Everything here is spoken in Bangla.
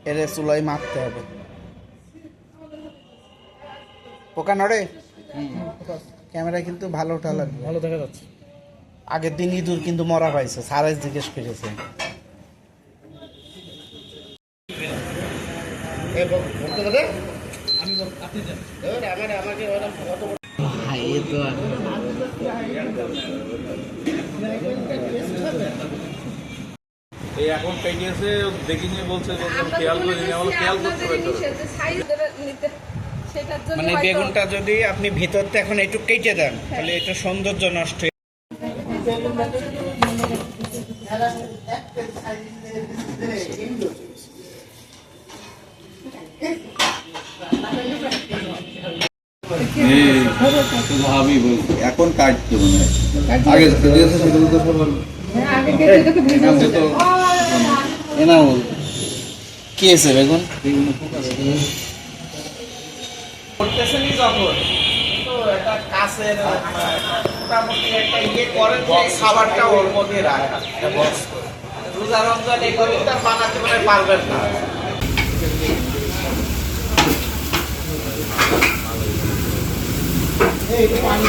এর চুলাই মারতে হবে। পোকা নড়ে? ক্যামেরা কিন্তু ভালো ওঠা লাগবে, ভালো দেখা যাচ্ছে। আগের দিন ইঁদুর কিন্তু মরা পাইছে, সারাই জিজ্ঞেস করেছে। এখন পেটিয়েছে দেখিনি বলছে খেয়াল করিনি, আমার খেয়াল করতে হবে। মানে বেগুনটা যদি আপনি ভিতরতে এখন একটু কেটে দেন তাহলে এটা সৌন্দর্য নষ্ট হয়ে এখন কাটতে মনে আগে সেগুলো তো সব এনামুল কি আছে বেগুন করতেছেনই যখন তো এটা কাছের মোটামুটি একটা ইয়ে করেন যে খাবারটা ওর মধ্যে রাখা রোজা রমজান এই কবিতা বানাতে পারবেন না। এই পানি